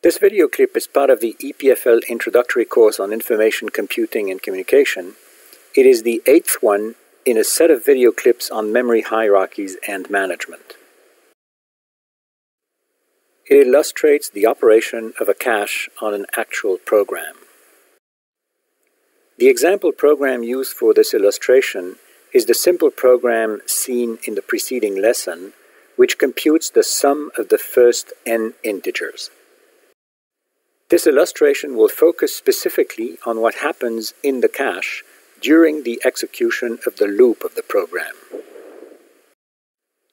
This video clip is part of the EPFL introductory course on information computing and communication. It is the 8th one in a set of video clips on memory hierarchies and management. It illustrates the operation of a cache on an actual program. The example program used for this illustration is the simple program seen in the preceding lesson, which computes the sum of the first n integers. This illustration will focus specifically on what happens in the cache during the execution of the loop of the program.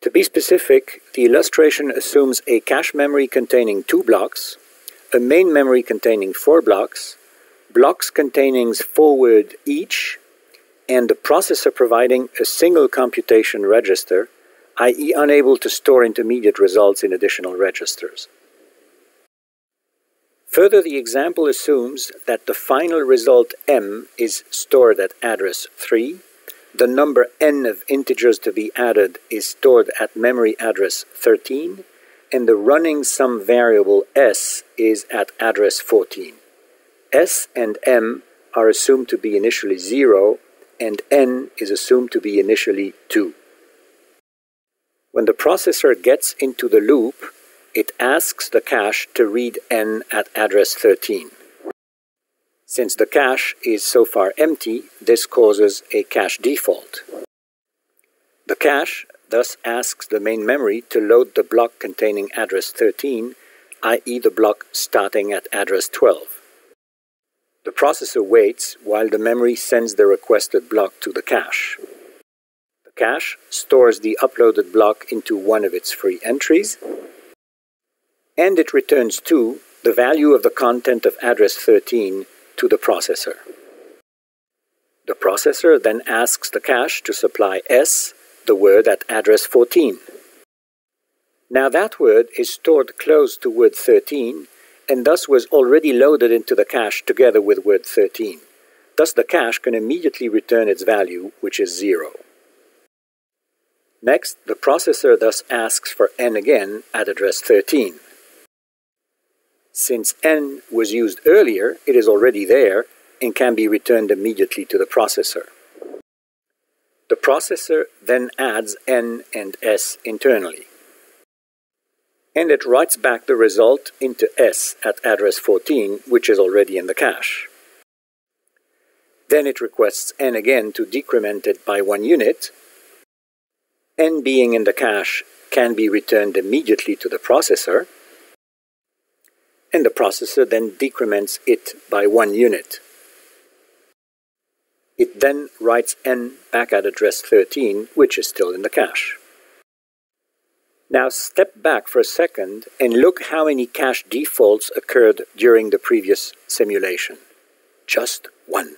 To be specific, the illustration assumes a cache memory containing 2 blocks, a main memory containing 4 blocks, blocks containing forward each, and the processor providing a single computation register, i.e. unable to store intermediate results in additional registers. Further, the example assumes that the final result m is stored at address 3, the number n of integers to be added is stored at memory address 13, and the running sum variable s is at address 14. S and m are assumed to be initially 0, and n is assumed to be initially 2. When the processor gets into the loop, it asks the cache to read n at address 13. Since the cache is so far empty, this causes a cache default. The cache thus asks the main memory to load the block containing address 13, i.e. the block starting at address 12. The processor waits while the memory sends the requested block to the cache. The cache stores the uploaded block into one of its free entries, and it returns 2, the value of the content of address 13, to the processor. The processor then asks the cache to supply S, the word at address 14. Now that word is stored close to word 13, and thus was already loaded into the cache together with word 13. Thus the cache can immediately return its value, which is 0. Next, the processor thus asks for n again at address 13. Since n was used earlier, it is already there and can be returned immediately to the processor. The processor then adds n and s internally, and it writes back the result into s at address 14, which is already in the cache. Then it requests n again to decrement it by 1 unit. N being in the cache can be returned immediately to the processor, and the processor then decrements it by 1 unit. It then writes n back at address 13, which is still in the cache. Now step back for a second and look how many cache defaults occurred during the previous simulation. Just 1.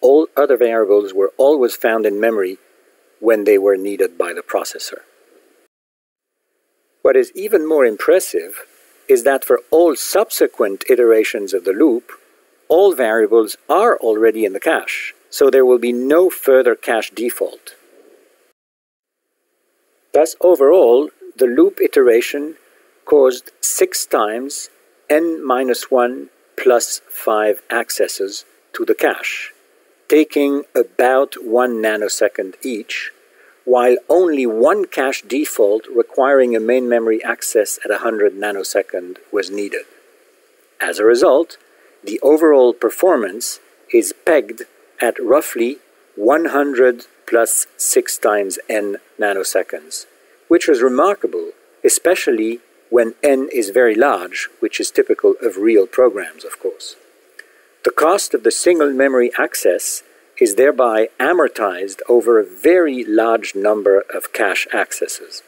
All other variables were always found in memory when they were needed by the processor. What is even more impressive is that for all subsequent iterations of the loop, all variables are already in the cache, so there will be no further cache default. Thus, overall, the loop iteration caused 6 times n-1 plus 5 accesses to the cache, taking about 1 nanosecond each, while only 1 cache default requiring a main memory access at 100 nanosecond was needed. As a result, the overall performance is pegged at roughly 100 plus 6 times n nanoseconds, which was remarkable, especially when n is very large, which is typical of real programs, of course. The cost of the single memory access is thereby amortized over a very large number of cache accesses.